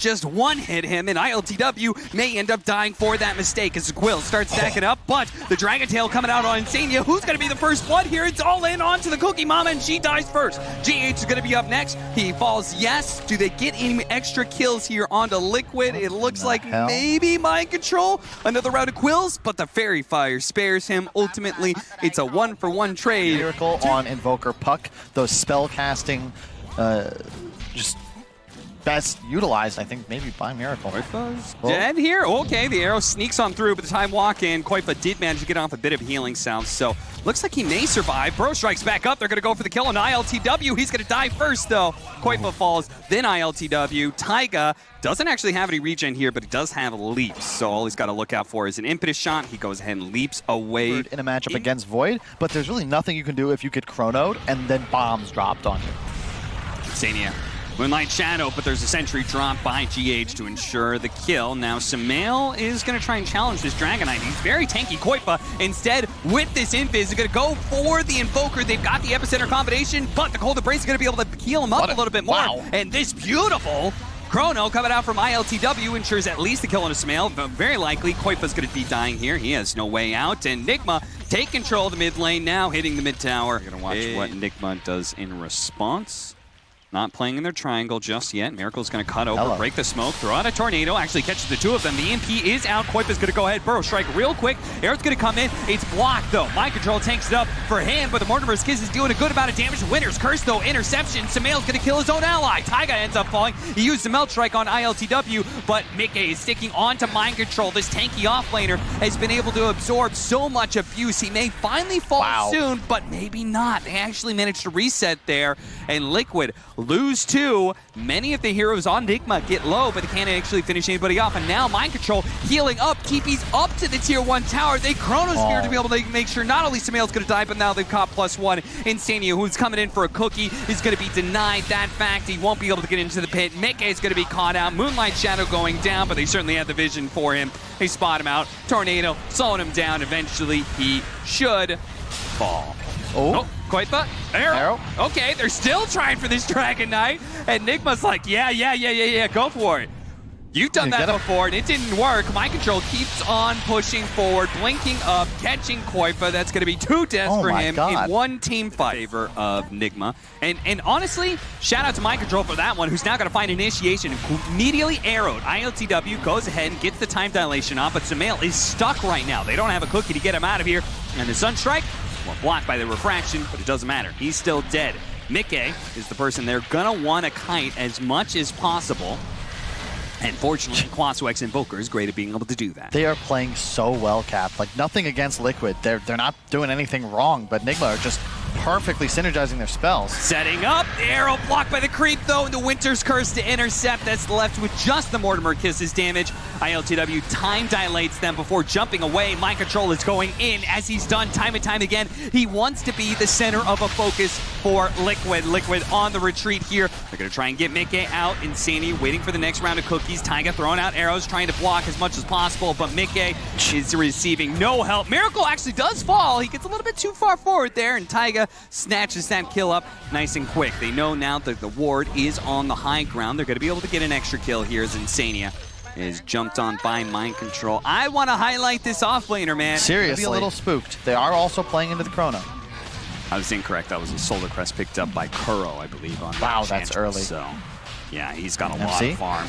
just one-hit him, and ILTW may end up dying for that mistake as Quill starts stacking up, but the Dragon Tail coming out on Insania. Who's going to be the first blood here? It's all in onto the Cookie Mama, and she dies first. GH is going to be up next. He falls, yes. Do they get any extra kills here onto Liquid? It looks like maybe Mind Control. Another round of Quills, but the Fairy Fire spares him. Ultimately, it's a one-for-one trade. Miracle on Invoker Puck. Those spell casting just best utilized, I think, maybe by Miracle. Koifa's dead here? Okay, the arrow sneaks on through, but the time walk in, Koifa did manage to get off a bit of healing sound, so looks like he may survive. Bro strikes back up. They're going to go for the kill on ILTW. He's going to die first, though. Koifa falls, then ILTW. Taiga doesn't actually have any regen here, but he does have leaps, so all he's got to look out for is an impetus shot. He goes ahead and leaps away. In a matchup against Void, but there's really nothing you can do if you get chronoed and then bombs dropped on you. Insania. Moonlight Shadow, but there's a sentry drop by GH to ensure the kill. Now Sumail is going to try and challenge this Dragonite. He's very tanky. Koifa, instead, with this Invis, is going to go for the Invoker. They've got the Epicenter combination, but the Cold Embrace is going to be able to heal him up a little bit more. Wow. And this beautiful Chrono coming out from ILTW ensures at least the kill on a Sumail, but very likely Koifa's going to be dying here. He has no way out, and NIGMA take control of the mid lane now, hitting the mid tower. We're going to watch what NIGMA does in response. Not playing in their triangle just yet. Miracle's going to cut over, break the smoke, throw out a tornado, actually catches the two of them. The EMP is out. Koifa's going to go ahead, burrow strike real quick. Arrow's going to come in. It's blocked, though. Mind Control tanks it up for him, but the Mortimer's Kiss is doing a good amount of damage. Winner's Curse, though, interception. Sumail's going to kill his own ally. Taiga ends up falling. He used the Melt Strike on ILTW, but Mickey is sticking onto Mind Control. This tanky offlaner has been able to absorb so much abuse. He may finally fall soon, but maybe not. They actually managed to reset there, and Liquid lose two. Many of the heroes on NIGMA get low, but they can't actually finish anybody off. And now Mind Control healing up. TP's up to the tier 1 tower. They Chronosphere to be able to make sure not only Sumail's going to die, but now they've caught +1. Insania, who's coming in for a cookie, is going to be denied that fact. He won't be able to get into the pit. Mickey is going to be caught out. Moonlight Shadow going down, but they certainly had the vision for him. They spot him out. Tornado slowing him down. Eventually, he should fall. Oh, Koifa, arrow. Okay, they're still trying for this Dragon Knight, and NIGMA's like, yeah, go for it. You've done that before, and it didn't work. Mind Control keeps on pushing forward, blinking up, catching Koifa. That's going to be 2 deaths for him in one team fight. Favor of NIGMA. And honestly, shout out to Mind Control for that one, who's now going to find initiation. Immediately arrowed. ILTW goes ahead and gets the time dilation off, but Sumail is stuck right now. They don't have a cookie to get him out of here. And the Sunstrike, well, blocked by the refraction, but it doesn't matter. He's still dead. Mickey is the person they're going to want to kite as much as possible. And fortunately, Quasuex Invoker is great at being able to do that. They are playing so well, Cap. Like, nothing against Liquid. They're not doing anything wrong, but NIGMA are just perfectly synergizing their spells. Setting up, the arrow blocked by the creep, though, and the Winter's Curse to intercept. That's left with just the Mortimer Kisses damage. ILTW time dilates them before jumping away. Mind Control is going in, as he's done time and time again. He wants to be the center of a focus for Liquid. Liquid on the retreat here. They're going to try and get Mickey out. Insania waiting for the next round of cookies. Taiga throwing out arrows, trying to block as much as possible, but Mickey is receiving no help. Miracle actually does fall. He gets a little bit too far forward there, and Taiga snatches that kill up nice and quick. They know now that the ward is on the high ground. They're going to be able to get an extra kill here as Insania is jumped on by Mind Control. I want to highlight this offlaner, man. Seriously. Be a little spooked. They are also playing into the Chrono. I was incorrect. That was a Solar Crest picked up by Kuro, I believe. On that's early. So, yeah, he's got a lot of farm.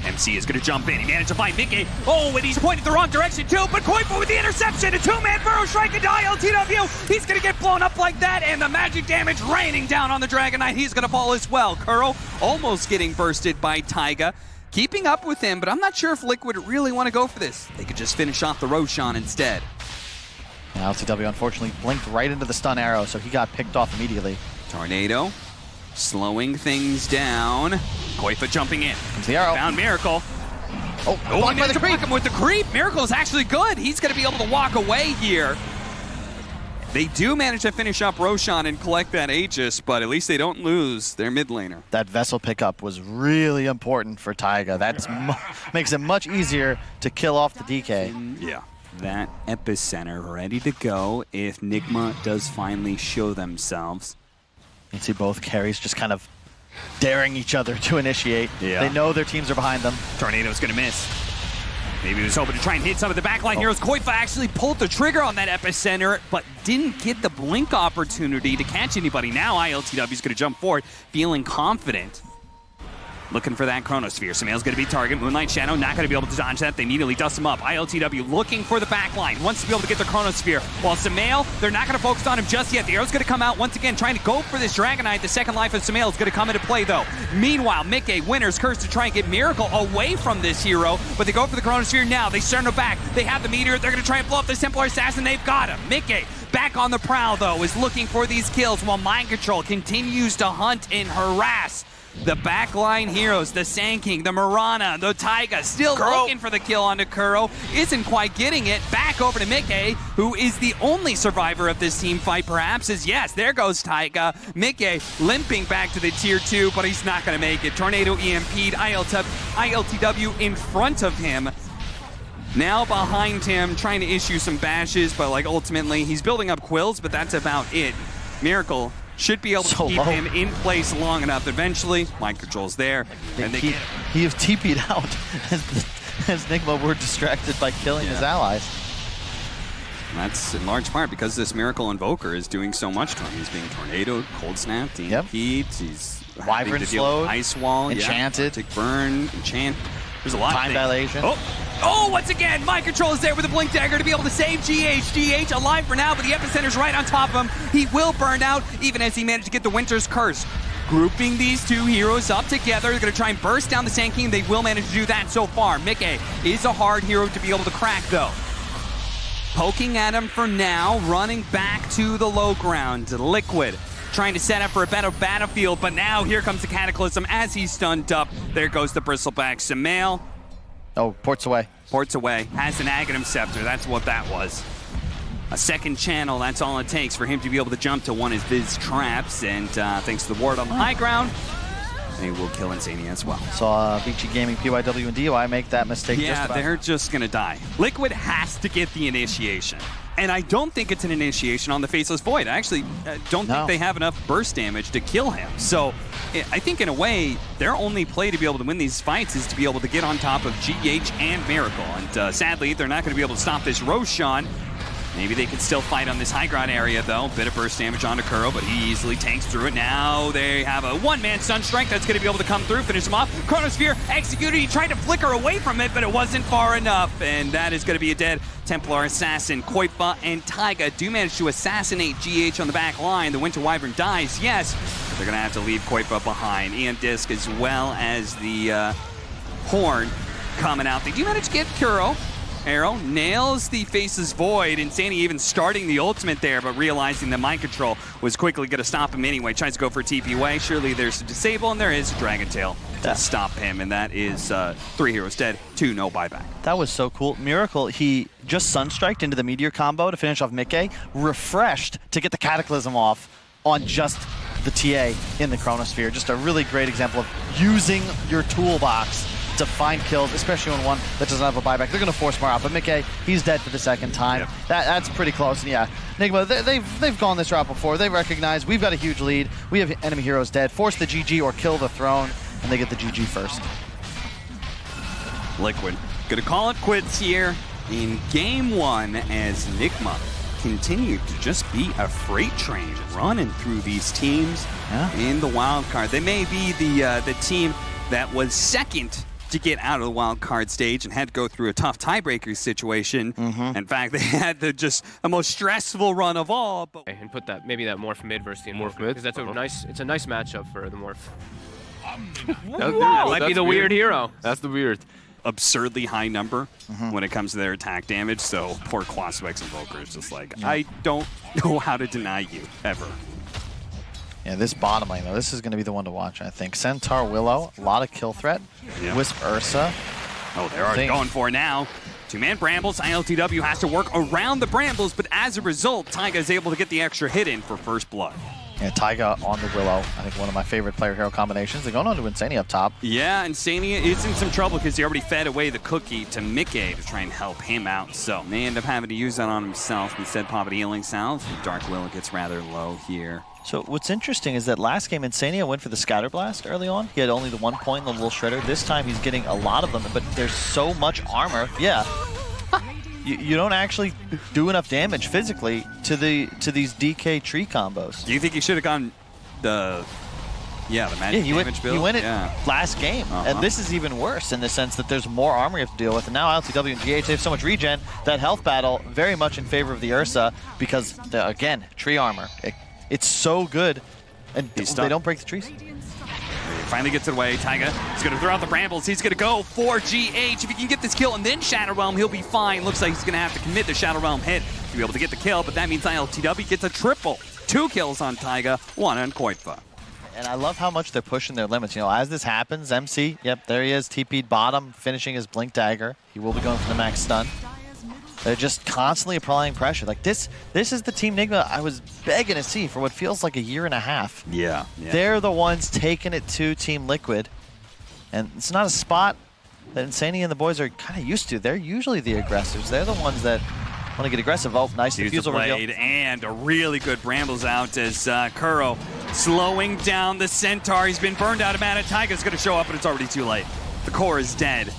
MC is going to jump in. He managed to find Mickey. Oh, and he's pointed the wrong direction too, but Koifa with the interception. A two-man burrow strike into ILTW. He's going to get blown up like that, and the magic damage raining down on the Dragon Knight. He's going to fall as well. Kuro almost getting bursted by Taiga. Keeping up with him, but I'm not sure if Liquid really want to go for this. They could just finish off the Roshan instead. ILTW unfortunately blinked right into the stun arrow, so he got picked off immediately. Tornado slowing things down. Koifa jumping in. Comes the arrow. Found Miracle. Oh, he managed to block him with the creep. Miracle's actually good. He's going to be able to walk away here. They do manage to finish up Roshan and collect that Aegis, but at least they don't lose their mid laner. That Vessel pickup was really important for Taiga. That makes it much easier to kill off the DK. Yeah. That Epicenter ready to go if NIGMA does finally show themselves. You can see both carries just kind of daring each other to initiate. Yeah. They know their teams are behind them. Tornado's gonna miss. Maybe he was hoping to try and hit some of the backline heroes. Kyiv actually pulled the trigger on that epicenter, but didn't get the blink opportunity to catch anybody. Now ILTW's gonna jump forward, feeling confident. Looking for that Chronosphere. Samael's going to be target. Moonlight Shadow not going to be able to dodge that. They immediately dust him up. ILTW looking for the backline. Wants to be able to get the Chronosphere. While Samael, they're not going to focus on him just yet. The arrow's going to come out once again, trying to go for this Dragonite. The second life of Samael is going to come into play, though. Meanwhile, Mickey, Winner's Curse to try and get Miracle away from this hero, but they go for the Chronosphere now. They send him back. They have the Meteor. They're going to try and blow up the Templar Assassin. They've got him. Mickey, back on the prowl, though, is looking for these kills while Mind Control continues to hunt and harass the backline heroes, the Sand King, the Mirana, the Taiga, still looking for the kill onto Kuro. Isn't quite getting it. Back over to Mickey, who is the only survivor of this team fight, perhaps, is yes, there goes Taiga. Mickey limping back to the tier 2, but he's not going to make it. Tornado EMP'd, ILTW in front of him. Now behind him, trying to issue some bashes, but like ultimately, he's building up quills, but that's about it. Miracle should be able to keep him in place long enough. Eventually, Mind Control's there. And He has TP'd out as NIGMA were distracted by killing his allies. And that's in large part because this Miracle Invoker is doing so much to him. He's being tornadoed, cold snapped, EMP'd, he's Wyvern slowed, ice wall, enchanted, Arctic burn, enchant. There's a lot time of dilation. Oh, once again, Mind Control is there with a Blink Dagger to be able to save GH. GH alive for now, but the Epicenter's right on top of him. He will burn out, even as he managed to get the Winter's Curse. Grouping these two heroes up together, they're going to try and burst down the Sand King. They will manage to do that so far. Mickey is a hard hero to be able to crack, though. Poking at him for now, running back to the low ground. Liquid trying to set up for a better battlefield, but now here comes the Cataclysm as he's stunned up. There goes the Bristleback. Samael. Oh, ports away. Ports away. Has an Aghanim Scepter. That's what that was. A second channel, that's all it takes for him to be able to jump to one of his traps, and thanks to the ward on the high ground, they will kill Insania as well. Saw BG Gaming, PYW, and DOI make that mistake. Yeah, they're just going to die. Liquid has to get the initiation. And I don't think it's an initiation on the Faceless Void. I actually don't think they have enough burst damage to kill him. So I think in a way, their only play to be able to win these fights is to be able to get on top of GH and Miracle. And sadly, they're not going to be able to stop this Roshan. Maybe they can still fight on this high ground area, though. Bit of burst damage onto Kuro, but he easily tanks through it. Now they have a one-man stun strike that's going to be able to come through, finish him off. Chronosphere executed. He tried to flicker away from it, but it wasn't far enough. And that is going to be a dead Templar Assassin. Kyiv and Taiga do manage to assassinate GH on the back line. The Winter Wyvern dies, yes, but they're going to have to leave Kyiv behind. Ian Disc as well as the Horn coming out. They do manage to get Kuro. Arrow nails the Faceless Void. Insania even starting the ultimate there, but realizing that Mind Control was quickly going to stop him anyway. Tries to go for a TP away. Surely there's a disable, and there is a Dragon Tail to stop him, and that is 3 heroes dead, 2 no buyback. That was so cool. Miracle, he just Sunstriked into the Meteor combo to finish off Mickey, refreshed to get the Cataclysm off on just the TA in the Chronosphere. Just a really great example of using your toolbox to find kills, especially on one that doesn't have a buyback. They're going to force more out, but Mickey, he's dead for the second time. Yep. That's pretty close, and yeah, NIGMA, they've gone this route before. They recognize we've got a huge lead. We have enemy heroes dead. Force the GG or kill the throne, and they get the GG first. Liquid going to call it quits here in game 1 as NIGMA continued to just be a freight train running through these teams in the wild card. They may be the team that was second to get out of the wild card stage and had to go through a tough tiebreaker situation. In fact, they had the most stressful run of all. But and put that that morph mid versus the morph mid, because that's it's a nice matchup for the morph. That might be the weird hero. That's the weird. Absurdly high number when it comes to their attack damage. So poor Quaswex Invoker is just like, I don't know how to deny you ever. Yeah, this bottom lane, though, this is going to be the one to watch, I think. Centaur Willow, a lot of kill threat. Wisp Ursa. Oh, they're already going for it now. 2-man Brambles. ILTW has to work around the Brambles, but as a result, Taiga is able to get the extra hit in for first blood. Yeah, Yeah, Taiga on the Willow. I think one of my favorite player-hero combinations. They're going on to Insania up top. Yeah, Insania is in some trouble because he already fed away the cookie to Mickey to try and help him out. So may end up having to use that on himself. Instead, pop it healing south. Dark Willow gets rather low here. So what's interesting is that last game, Insania went for the Scatter Blast early on. He had only the 1 point in the little shredder. This time he's getting a lot of them, but there's so much armor. Yeah. You don't actually do enough damage physically to these DK tree combos. Do you think he should have gone the magic damage build? He went it last game, and this is even worse in the sense that there's more armor you have to deal with. And now LTW and GH, they have so much regen. That health battle very much in favor of the Ursa because, again, tree armor. It's so good, and they don't break the trees. Finally gets it away. Taiga is going to throw out the brambles. He's going to go for GH. If he can get this kill and then Shadow Realm, he'll be fine. Looks like he's going to have to commit the Shadow Realm hit to be able to get the kill, but that means ILTW gets a triple. 2 kills on Taiga, 1 on Kyiv. And I love how much they're pushing their limits. You know, as this happens, MC, yep, there he is, TP'd bottom, finishing his Blink Dagger. He will be going for the max stun. They're just constantly applying pressure. Like this is the Team NIGMA I was begging to see for what feels like a year and a half. Yeah. They're the ones taking it to Team Liquid. And it's not a spot that Insania and the boys are kind of used to. They're usually the aggressors. They're the ones that want to get aggressive. Oh, nice defusal reveal. And a really good brambles out as Kuro slowing down the Centaur. He's been burned out of mana. Taiga's going to show up, but it's already too late. The core is dead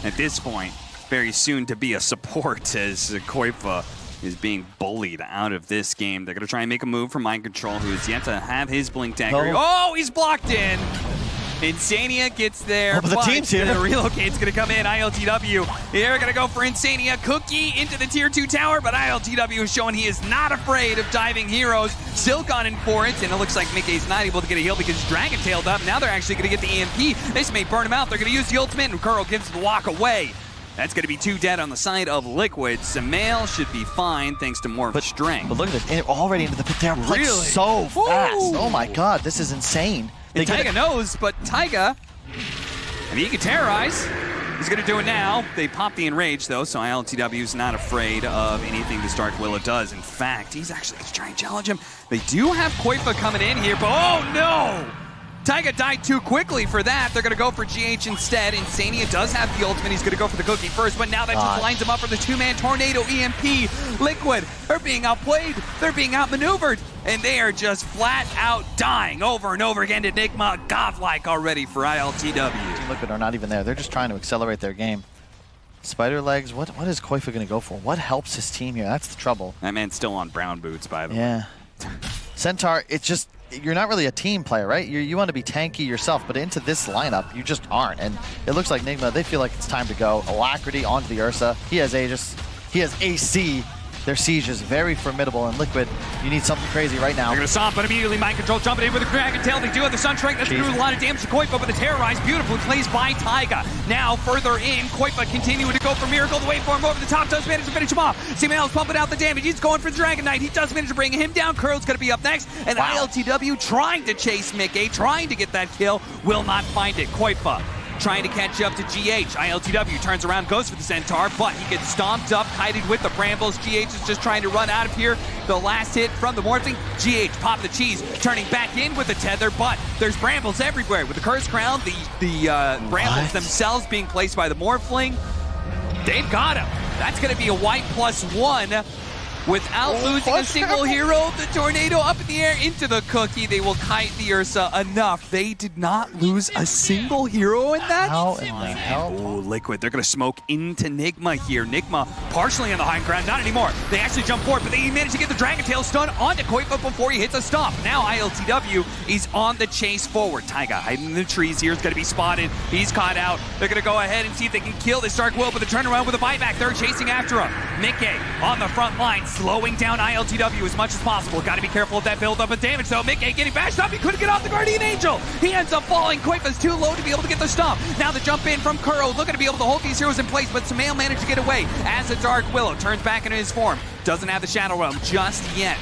at this point. Very soon to be a support as Kyiv is being bullied out of this game. They're going to try and make a move from Mind Control, who's yet to have his Blink Dagger. Oh, he's blocked in. Insania gets there, but the team's here. Relocate's going to come in. ILTW, they're going to go for Insania. Cookie into the tier 2 tower, but ILTW is showing he is not afraid of diving heroes. Still gunning for it, and it looks like Mickey's not able to get a heal because he's Dragon Tailed up. Now they're actually going to get the EMP. This may burn him out. They're going to use the ultimate, and Kuro gives the walk away. That's going to be 2 dead on the side of Liquid. Samael should be fine thanks to more strength. But look at this, already into the pit. They're playing so fast. Oh my god, this is insane. Taiga knows, but Taiga, he can terrorize. He's going to do it now. They pop the Enrage, though, so ILTW is not afraid of anything this Dark Willow does. In fact, he's actually going to try and challenge him. They do have Kyiv coming in here, but oh no! Taiga died too quickly for that. They're going to go for GH instead. Insania does have the ultimate. He's going to go for the cookie first, but now that just lines him up for the 2-man Tornado EMP. Liquid, they're being outplayed. They're being outmaneuvered. And they are just flat out dying over and over again to NIGMA. Godlike already for ILTW. Team Liquid are not even there. They're just trying to accelerate their game. Spider legs, what is Kyiv going to go for? What helps his team here? That's the trouble. That man's still on brown boots, by the way. Yeah. Centaur, it's just... You're not really a team player, right? You want to be tanky yourself, but into this lineup, you just aren't. And it looks like NIGMA, they feel like it's time to go. Alacrity onto the Ursa. He has Aegis. He has AC. Their siege is very formidable, and Liquid, you need something crazy right now. They're going to stop, but immediately Mind Control jumping in with a Dragon Tail. They do have the Sunstrike. That's going to do a lot of damage to Kyiv, but the Terrorize beautifully plays by Taiga. Now further in, Kyiv continuing to go for Miracle. The waveform over the top does manage to finish him off. Samael's pumping out the damage. He's going for the Dragon Knight. He does manage to bring him down. Curl's going to be up next, and ILTW trying to chase Mickey, trying to get that kill, will not find it. Kyiv trying to catch up to GH. ILTW turns around, goes for the Centaur, but he gets stomped up, kited with the brambles. GH is just trying to run out of here. The last hit from the Morphling. GH popped the cheese, turning back in with the tether, but there's brambles everywhere. With the Cursed Crown, the brambles themselves being placed by the Morphling. They've got him. That's going to be a white +1. Without losing a single hero, the Tornado up in the air into the cookie. They will kite the Ursa enough. They did not lose a single hero in that. How in the hell? Oh, Liquid. They're going to smoke into NIGMA here. NIGMA partially on the high ground. Not anymore. They actually jump forward, but they managed to get the Dragon Tail stun onto Kyiv before he hits a stomp. Now ILTW is on the chase forward. Taiga hiding in the trees here is going to be spotted. He's caught out. They're going to go ahead and see if they can kill this Dark Will, but the turnaround with a buyback. They're chasing after him. Mickey on the front line, slowing down ILTW as much as possible. Got to be careful of that build-up of damage, though. Mickey getting bashed up. He couldn't get off the Guardian Angel. He ends up falling. Kyiv is too low to be able to get the stomp. Now the jump in from Kuro, looking to be able to hold these heroes in place, but Samael managed to get away as the Dark Willow turns back into his form. Doesn't have the Shadow Realm just yet.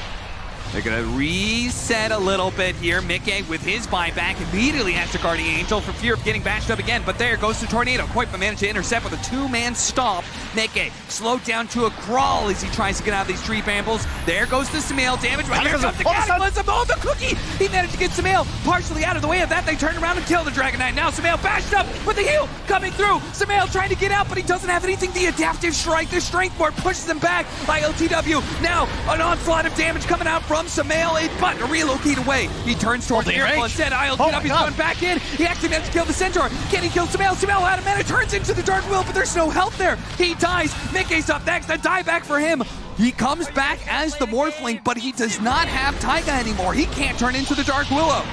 They're going to reset a little bit here. Mickey with his buyback immediately has to Guardian Angel for fear of getting bashed up again, but there goes the Tornado. Koipa managed to intercept with a two-man stomp. Mickey slowed down to a crawl as he tries to get out of these tree brambles. There goes the Samael damage, but here comes the Cataclysm. Oh, the cookie! He managed to get Samael partially out of the way of that. They turn around and kill the Dragon Knight. Now Samael bashed up with the heal coming through. Samael trying to get out, but he doesn't have anything. The adaptive strike, the strength board pushes him back. ILTW now an onslaught of damage coming out from Samael, but to relocate away. He turns towards the Miracle instead. ILTW's going back in. He actually managed to kill the Centaur. Can he kill Samael? Samael out of mana, turns into the Dark Will, but there's no help there. He dies. Mickey's up next. A dieback for him. He comes back as the Morphling, but he does not have Taiga anymore. He can't turn into the Dark Willow.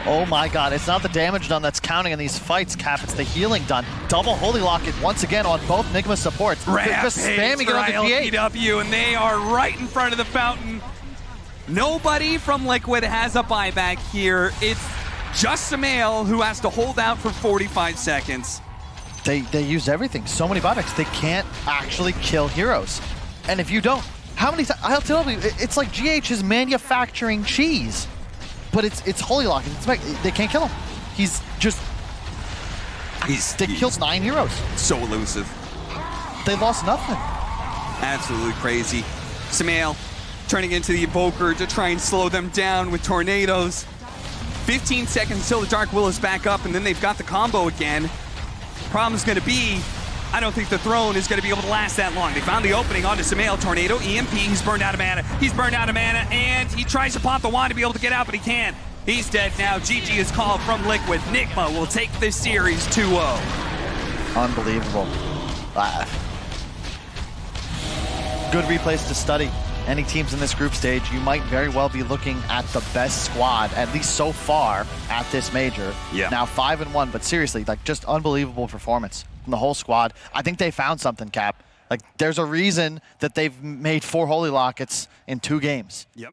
Oh my god, it's not the damage done that's counting in these fights, Cap. It's the healing done. Double Holy Locket once again on both NIGMA supports. They're just spamming it on the ILTW, and they are right in front of the fountain. Nobody from Liquid has a buyback here. It's just Samael who has to hold out for 45 seconds. They use everything. So many buybacks. They can't actually kill heroes. And if you don't, how many times? I'll tell you, it's like GH is manufacturing cheese. But it's Holy Lock. They can't kill him. He's just... They killed 9 heroes. So elusive. They lost nothing. Absolutely crazy. Samael turning into the Evoker to try and slow them down with tornadoes. 15 seconds until the Dark Will is back up, and then they've got the combo again. Problem's going to be, I don't think the throne is going to be able to last that long. They found the opening onto Samael. Tornado, EMP, he's burned out of mana. He's burned out of mana, and he tries to pop the wand to be able to get out, but he can't. He's dead now. GG is called from Liquid. NIGMA will take this series 2-0. Unbelievable. Good replays to study. Any teams in this group stage, you might very well be looking at the best squad, at least so far, at this major. Yeah. Now 5-1, but seriously, like, just unbelievable performance from the whole squad. I think they found something, Cap. Like, there's a reason that they've made 4 Holy Lockets in 2 games. Yep.